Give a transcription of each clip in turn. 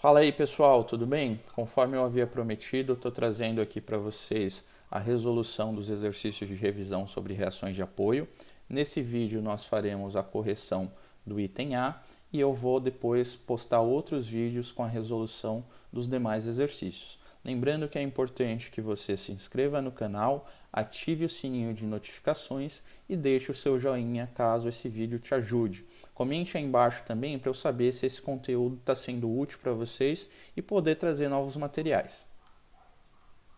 Fala aí pessoal, tudo bem? Conforme eu havia prometido, estou trazendo aqui para vocês a resolução dos exercícios de revisão sobre reações de apoio. Nesse vídeo nós faremos a correção do item A e eu vou depois postar outros vídeos com a resolução dos demais exercícios. Lembrando que é importante que você se inscreva no canal, ative o sininho de notificações e deixe o seu joinha caso esse vídeo te ajude. Comente aí embaixo também para eu saber se esse conteúdo está sendo útil para vocês e poder trazer novos materiais.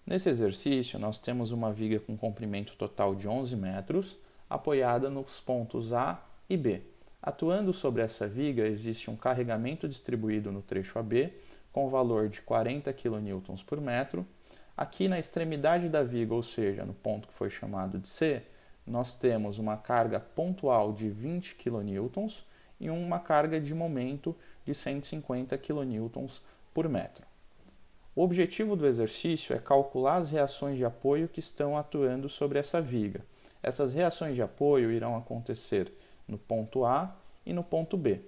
Nesse exercício, nós temos uma viga com comprimento total de 11 metros, apoiada nos pontos A e B. Atuando sobre essa viga, existe um carregamento distribuído no trecho AB, com valor de 40 kN por metro. Aqui na extremidade da viga, ou seja, no ponto que foi chamado de C, nós temos uma carga pontual de 20 kN e uma carga de momento de 150 kN por metro. O objetivo do exercício é calcular as reações de apoio que estão atuando sobre essa viga. Essas reações de apoio irão acontecer no ponto A e no ponto B.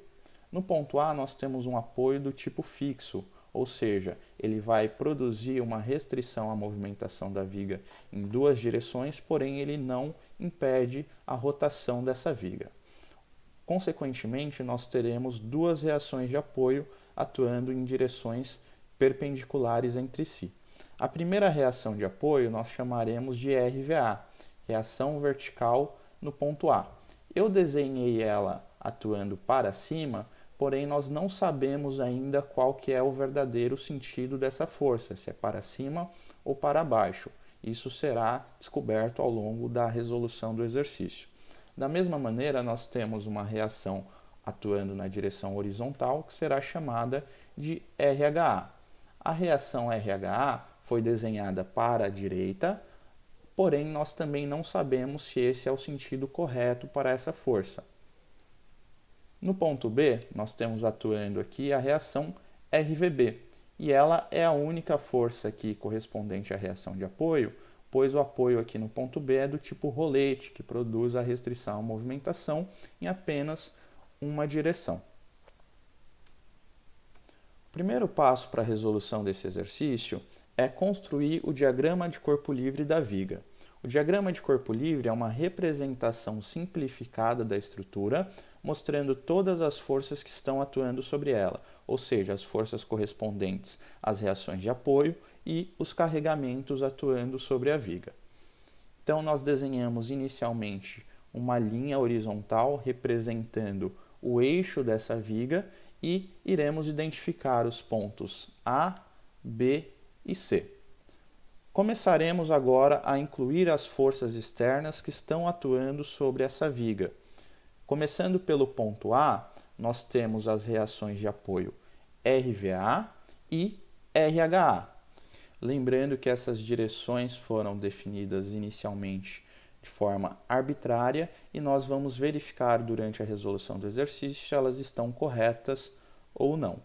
No ponto A, nós temos um apoio do tipo fixo, ou seja, ele vai produzir uma restrição à movimentação da viga em duas direções, porém ele não impede a rotação dessa viga. Consequentemente, nós teremos duas reações de apoio atuando em direções perpendiculares entre si. A primeira reação de apoio nós chamaremos de RVA, reação vertical no ponto A. Eu desenhei ela atuando para cima, porém nós não sabemos ainda qual que é o verdadeiro sentido dessa força, se é para cima ou para baixo. Isso será descoberto ao longo da resolução do exercício. Da mesma maneira, nós temos uma reação atuando na direção horizontal, que será chamada de RHA. A reação RHA foi desenhada para a direita, porém nós também não sabemos se esse é o sentido correto para essa força. No ponto B, nós temos atuando aqui a reação RVB, e ela é a única força aqui correspondente à reação de apoio, pois o apoio aqui no ponto B é do tipo rolete, que produz a restrição à movimentação em apenas uma direção. O primeiro passo para a resolução desse exercício é construir o diagrama de corpo livre da viga. O diagrama de corpo livre é uma representação simplificada da estrutura, mostrando todas as forças que estão atuando sobre ela, ou seja, as forças correspondentes às reações de apoio e os carregamentos atuando sobre a viga. Então, nós desenhamos inicialmente uma linha horizontal representando o eixo dessa viga e iremos identificar os pontos A, B e C. Começaremos agora a incluir as forças externas que estão atuando sobre essa viga. Começando pelo ponto A, nós temos as reações de apoio RVA e RHA. Lembrando que essas direções foram definidas inicialmente de forma arbitrária e nós vamos verificar durante a resolução do exercício se elas estão corretas ou não.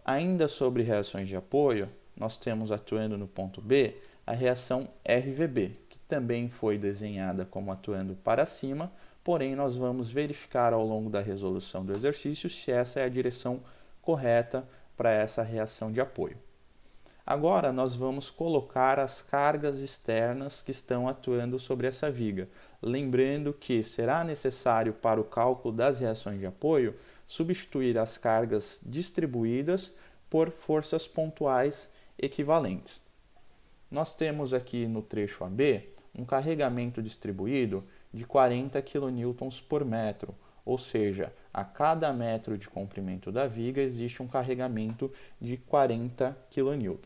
Ainda sobre reações de apoio, nós temos atuando no ponto B a reação RVB, que também foi desenhada como atuando para cima, porém nós vamos verificar ao longo da resolução do exercício se essa é a direção correta para essa reação de apoio. Agora nós vamos colocar as cargas externas que estão atuando sobre essa viga, lembrando que será necessário para o cálculo das reações de apoio substituir as cargas distribuídas por forças pontuais equivalentes. Nós temos aqui no trecho AB um carregamento distribuído de 40 kN por metro, ou seja, a cada metro de comprimento da viga existe um carregamento de 40 kN.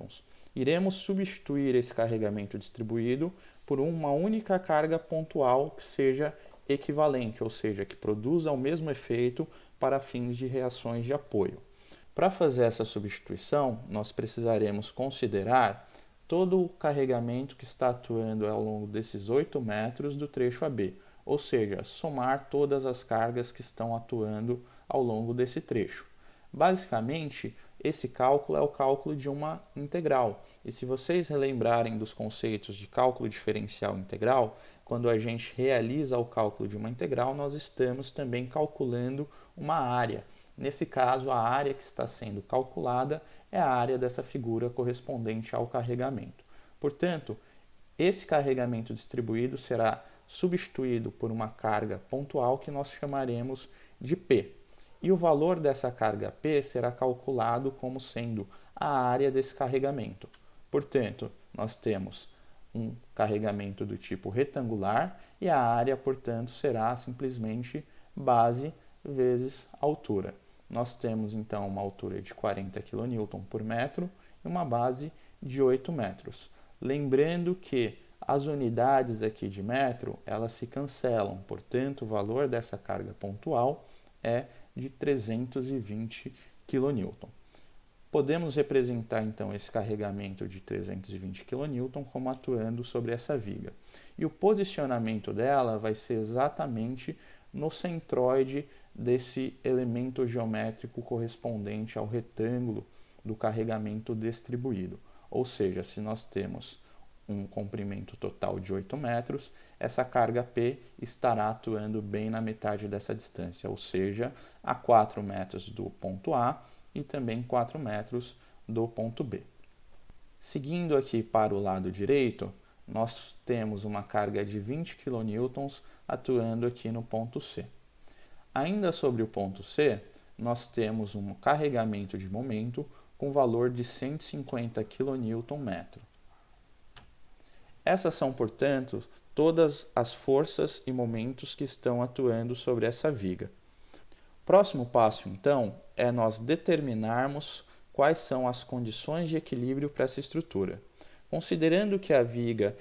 Iremos substituir esse carregamento distribuído por uma única carga pontual que seja equivalente, ou seja, que produza o mesmo efeito para fins de reações de apoio. Para fazer essa substituição, nós precisaremos considerar todo o carregamento que está atuando ao longo desses 8 metros do trecho AB, ou seja, somar todas as cargas que estão atuando ao longo desse trecho. Basicamente, esse cálculo é o cálculo de uma integral. E se vocês relembrarem dos conceitos de cálculo diferencial integral, quando a gente realiza o cálculo de uma integral, nós estamos também calculando uma área. Nesse caso, a área que está sendo calculada é a área dessa figura correspondente ao carregamento. Portanto, esse carregamento distribuído será substituído por uma carga pontual que nós chamaremos de P. E o valor dessa carga P será calculado como sendo a área desse carregamento. Portanto, nós temos um carregamento do tipo retangular e a área, portanto, será simplesmente base vezes altura. Nós temos então uma altura de 40 kN por metro e uma base de 8 metros. Lembrando que as unidades aqui de metro, elas se cancelam, portanto, o valor dessa carga pontual é de 320 kN. Podemos representar então esse carregamento de 320 kN como atuando sobre essa viga. E o posicionamento dela vai ser exatamente no centroide desse elemento geométrico correspondente ao retângulo do carregamento distribuído. Ou seja, se nós temos um comprimento total de 8 metros, essa carga P estará atuando bem na metade dessa distância, ou seja, a 4 metros do ponto A e também 4 metros do ponto B. Seguindo aqui para o lado direito, nós temos uma carga de 20 kN atuando aqui no ponto C. Ainda sobre o ponto C, nós temos um carregamento de momento com valor de 150 kNm. Essas são, portanto, todas as forças e momentos que estão atuando sobre essa viga. Próximo passo, então, é nós determinarmos quais são as condições de equilíbrio para essa estrutura. Considerando que a viga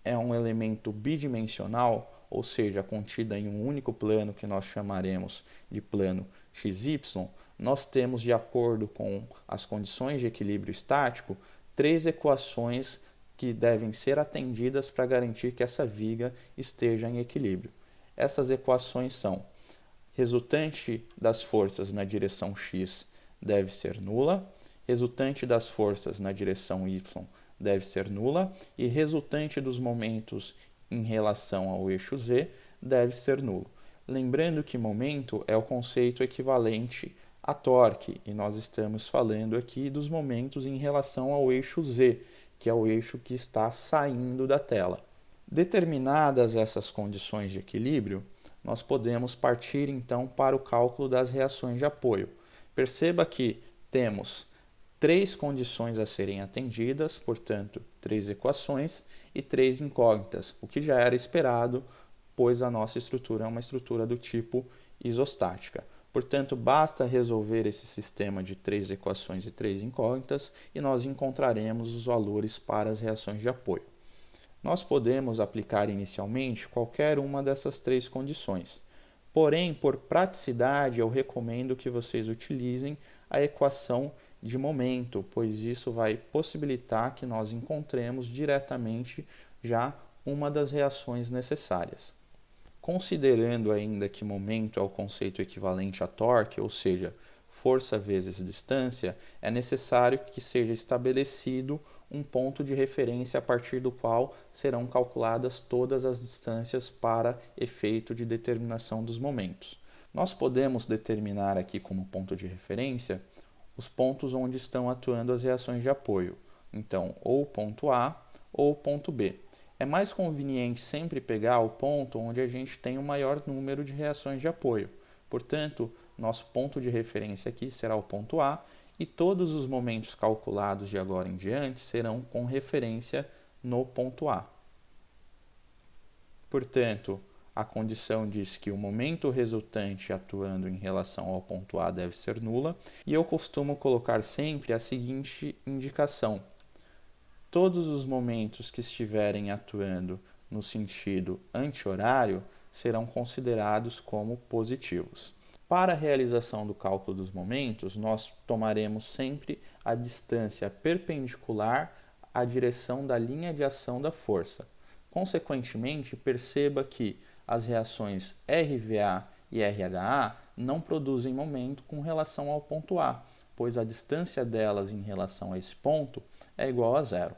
é um elemento bidimensional, ou seja, contida em um único plano que nós chamaremos de plano XY, nós temos, de acordo com as condições de equilíbrio estático, 3 equações que devem ser atendidas para garantir que essa viga esteja em equilíbrio. Essas equações são: resultante das forças na direção x deve ser nula, resultante das forças na direção y deve ser nula e resultante dos momentos em relação ao eixo z deve ser nulo. Lembrando que momento é o conceito equivalente a torque, e nós estamos falando aqui dos momentos em relação ao eixo z, que é o eixo que está saindo da tela. Determinadas essas condições de equilíbrio, nós podemos partir então para o cálculo das reações de apoio. Perceba que temos 3 condições a serem atendidas, portanto, 3 equações e 3 incógnitas, o que já era esperado, pois a nossa estrutura é uma estrutura do tipo isostática. Portanto, basta resolver esse sistema de 3 equações e 3 incógnitas e nós encontraremos os valores para as reações de apoio. Nós podemos aplicar inicialmente qualquer uma dessas 3 condições. Porém, por praticidade, eu recomendo que vocês utilizem a equação de momento, pois isso vai possibilitar que nós encontremos diretamente já uma das reações necessárias. Considerando ainda que momento é o conceito equivalente a torque, ou seja, força vezes distância, é necessário que seja estabelecido um ponto de referência a partir do qual serão calculadas todas as distâncias para efeito de determinação dos momentos. Nós podemos determinar aqui como ponto de referência os pontos onde estão atuando as reações de apoio. Então, ou o ponto A ou o ponto B. É mais conveniente sempre pegar o ponto onde a gente tem o maior número de reações de apoio. Portanto, nosso ponto de referência aqui será o ponto A e todos os momentos calculados de agora em diante serão com referência no ponto A. Portanto, a condição diz que o momento resultante atuando em relação ao ponto A deve ser nula, e eu costumo colocar sempre a seguinte indicação: todos os momentos que estiverem atuando no sentido anti-horário serão considerados como positivos. Para a realização do cálculo dos momentos, nós tomaremos sempre a distância perpendicular à direção da linha de ação da força. Consequentemente, perceba que as reações RVA e RHA não produzem momento com relação ao ponto A, pois a distância delas em relação a esse ponto é igual a zero.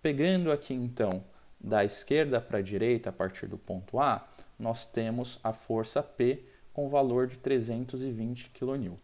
Pegando aqui então da esquerda para a direita a partir do ponto A, nós temos a força P com valor de 320 kN.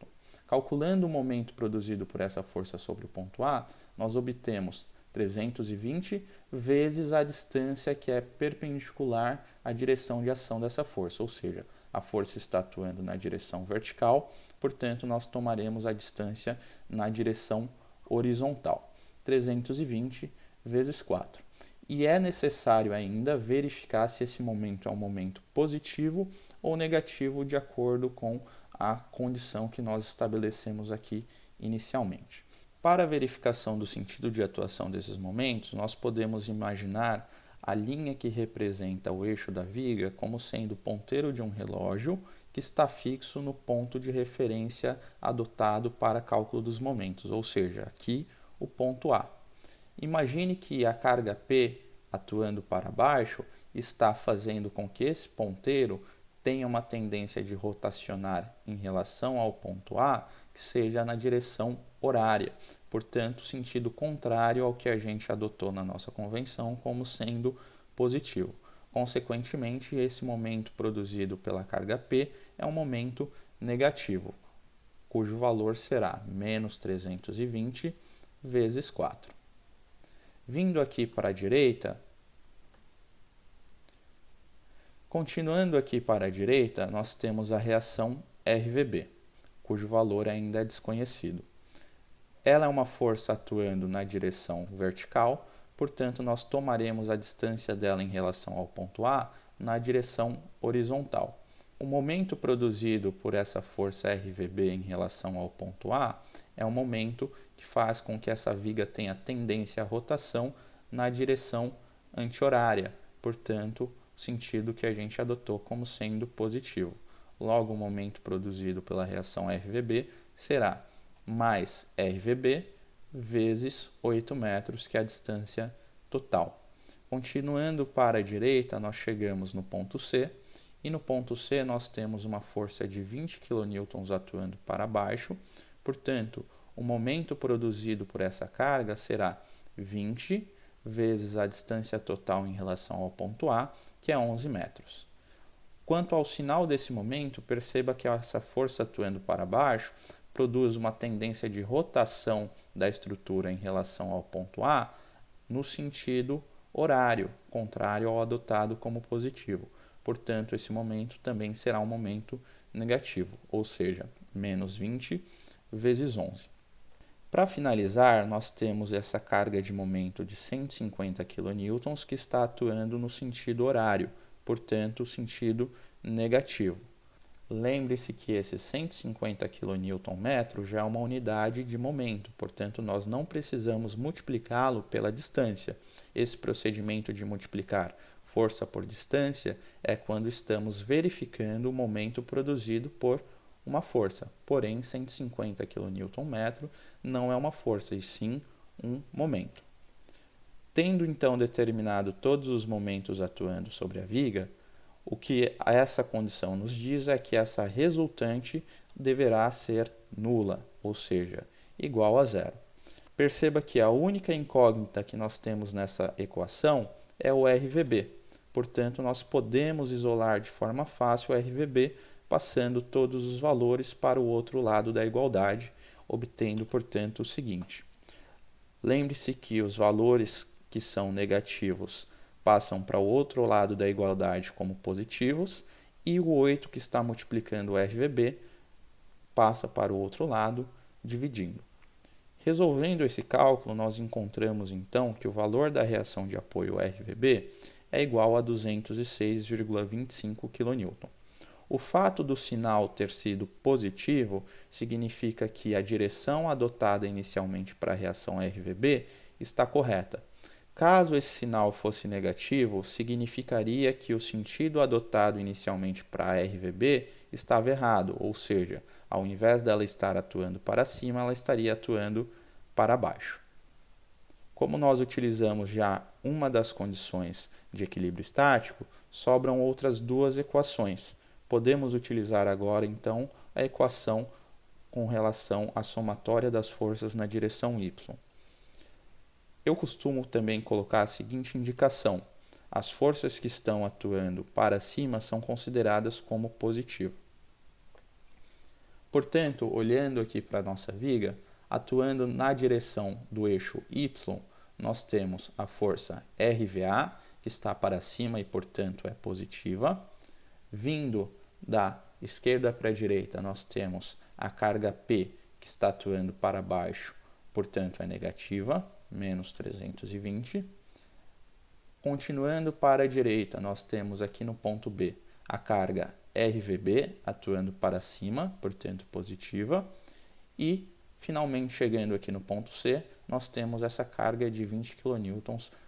Calculando o momento produzido por essa força sobre o ponto A, nós obtemos 320 vezes a distância que é perpendicular à direção de ação dessa força, ou seja, a força está atuando na direção vertical, portanto, nós tomaremos a distância na direção horizontal. 320 vezes 4. E é necessário ainda verificar se esse momento é um momento positivo ou negativo de acordo com a condição que nós estabelecemos aqui inicialmente. Para a verificação do sentido de atuação desses momentos, nós podemos imaginar a linha que representa o eixo da viga como sendo o ponteiro de um relógio que está fixo no ponto de referência adotado para cálculo dos momentos, ou seja, aqui o ponto A. Imagine que a carga P atuando para baixo está fazendo com que esse ponteiro tenha uma tendência de rotacionar em relação ao ponto A, que seja na direção horária, portanto, sentido contrário ao que a gente adotou na nossa convenção como sendo positivo. Consequentemente, esse momento produzido pela carga P é um momento negativo, cujo valor será menos 320 vezes 4. Vindo aqui para a direita, continuando aqui para a direita, nós temos a reação RVB, cujo valor ainda é desconhecido. Ela é uma força atuando na direção vertical, portanto, nós tomaremos a distância dela em relação ao ponto A na direção horizontal. O momento produzido por essa força RVB em relação ao ponto A é um momento que faz com que essa viga tenha tendência à rotação na direção anti-horária, portanto, sentido que a gente adotou como sendo positivo. Logo, o momento produzido pela reação RVB será mais RVB vezes 8 metros, que é a distância total. Continuando para a direita, nós chegamos no ponto C, e no ponto C nós temos uma força de 20 kN atuando para baixo, portanto, o momento produzido por essa carga será 20 vezes a distância total em relação ao ponto A, que é 11 metros. Quanto ao sinal desse momento, perceba que essa força atuando para baixo produz uma tendência de rotação da estrutura em relação ao ponto A no sentido horário, contrário ao adotado como positivo. Portanto, esse momento também será um momento negativo, ou seja, menos 20 vezes 11. Para finalizar, nós temos essa carga de momento de 150 kN que está atuando no sentido horário, portanto, sentido negativo. Lembre-se que esse 150 kN já é uma unidade de momento, portanto, nós não precisamos multiplicá-lo pela distância. Esse procedimento de multiplicar força por distância é quando estamos verificando o momento produzido por uma força. Porém, 150 kN não é uma força, e sim um momento. Tendo então determinado todos os momentos atuando sobre a viga, o que essa condição nos diz é que essa resultante deverá ser nula, ou seja, igual a zero. Perceba que a única incógnita que nós temos nessa equação é o RVB. Portanto, nós podemos isolar de forma fácil o RVB, passando todos os valores para o outro lado da igualdade, obtendo, portanto, o seguinte. Lembre-se que os valores que são negativos passam para o outro lado da igualdade como positivos, e o 8 que está multiplicando o RVB passa para o outro lado, dividindo. Resolvendo esse cálculo, nós encontramos então que o valor da reação de apoio RVB é igual a 206,25 kN. O fato do sinal ter sido positivo significa que a direção adotada inicialmente para a reação RVB está correta. Caso esse sinal fosse negativo, significaria que o sentido adotado inicialmente para a RVB estava errado, ou seja, ao invés dela estar atuando para cima, ela estaria atuando para baixo. Como nós utilizamos já uma das condições de equilíbrio estático, sobram outras duas equações. Podemos utilizar agora, então, a equação com relação à somatória das forças na direção y. Eu costumo também colocar a seguinte indicação: as forças que estão atuando para cima são consideradas como positivo. Portanto, olhando aqui para a nossa viga, atuando na direção do eixo Y, nós temos a força RVA, que está para cima e, portanto, é positiva. Vindo da esquerda para a direita, nós temos a carga P, que está atuando para baixo, portanto, é negativa, menos 320. Continuando para a direita, nós temos aqui no ponto B a carga RVB, atuando para cima, portanto, positiva. E, finalmente, chegando aqui no ponto C, nós temos essa carga de 20 kN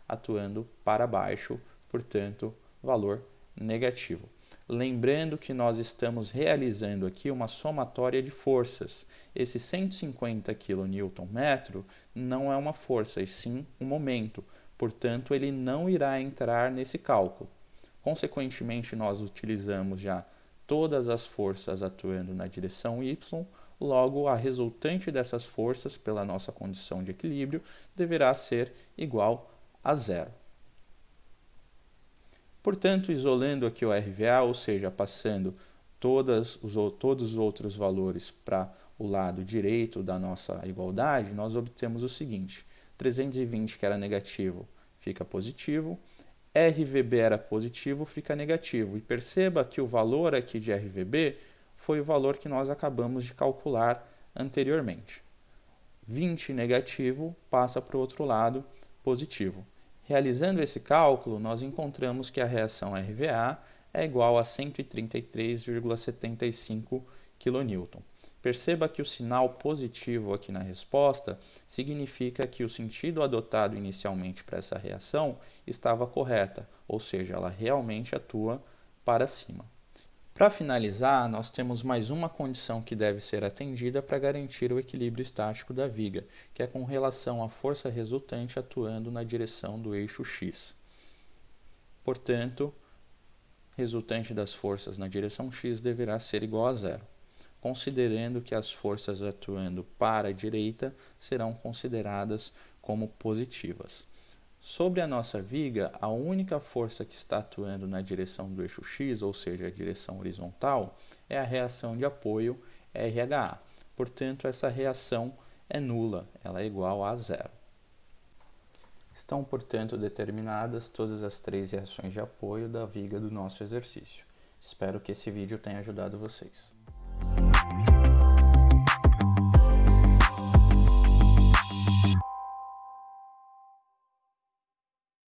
atuando para baixo, portanto, valor negativo. Lembrando que nós estamos realizando aqui uma somatória de forças. Esse 150 kNm não é uma força, e sim um momento. Portanto, ele não irá entrar nesse cálculo. Consequentemente, nós utilizamos já todas as forças atuando na direção Y, logo a resultante dessas forças, pela nossa condição de equilíbrio, deverá ser igual a zero. Portanto, isolando aqui o RVA, ou seja, passando todos os outros valores para o lado direito da nossa igualdade, nós obtemos o seguinte: 320, que era negativo, fica positivo, RVB era positivo, fica negativo. E perceba que o valor aqui de RVB foi o valor que nós acabamos de calcular anteriormente. 20 negativo passa para o outro lado positivo. Realizando esse cálculo, nós encontramos que a reação RVA é igual a 133,75 kN. Perceba que o sinal positivo aqui na resposta significa que o sentido adotado inicialmente para essa reação estava correta, ou seja, ela realmente atua para cima. Para finalizar, nós temos mais uma condição que deve ser atendida para garantir o equilíbrio estático da viga, que é com relação à força resultante atuando na direção do eixo X. Portanto, resultante das forças na direção X deverá ser igual a zero, considerando que as forças atuando para a direita serão consideradas como positivas. Sobre a nossa viga, a única força que está atuando na direção do eixo X, ou seja, a direção horizontal, é a reação de apoio RHA. Portanto, essa reação é nula, ela é igual a zero. Estão, portanto, determinadas todas as três reações de apoio da viga do nosso exercício. Espero que esse vídeo tenha ajudado vocês.